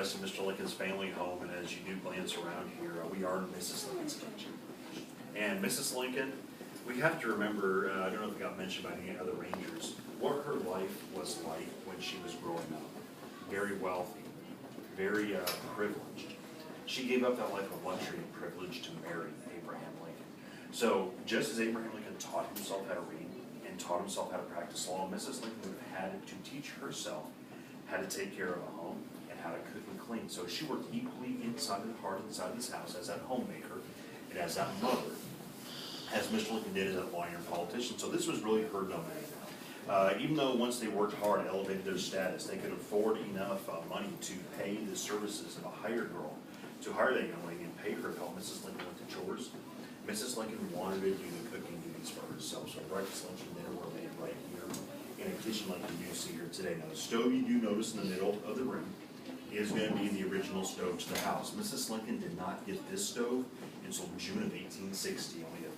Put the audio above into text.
rest of Mr. Lincoln's family home, and as you do glance around here, we are in Mrs. Lincoln's kitchen. And Mrs. Lincoln, we have to remember, I don't know if it got mentioned by any other Rangers, what her life was like when she was growing up. Very wealthy, very privileged. She gave up that life of luxury and privilege to marry Abraham Lincoln. So just as Abraham Lincoln taught himself how to read and taught himself how to practice law, Mrs. Lincoln would have had to teach herself how to take care of a home and how to cook and clean. So she worked equally inside of the heart inside this house as that homemaker and as that mother, as Mr. Lincoln did as a lawyer and politician. So this was really her domain. Even though once they worked hard and elevated their status, they could afford enough money to pay the services of a hired girl to hire that young lady and pay her to help Mrs. Lincoln with the chores. Mrs. Lincoln wanted to do the cooking duties for herself, so breakfast, lunch, and dinner were made right here in a kitchen like you do see here today. Now the stove you do notice in the middle of the room is going to be the original stove to the house. Mrs. Lincoln did not get this stove until June of 1860, only a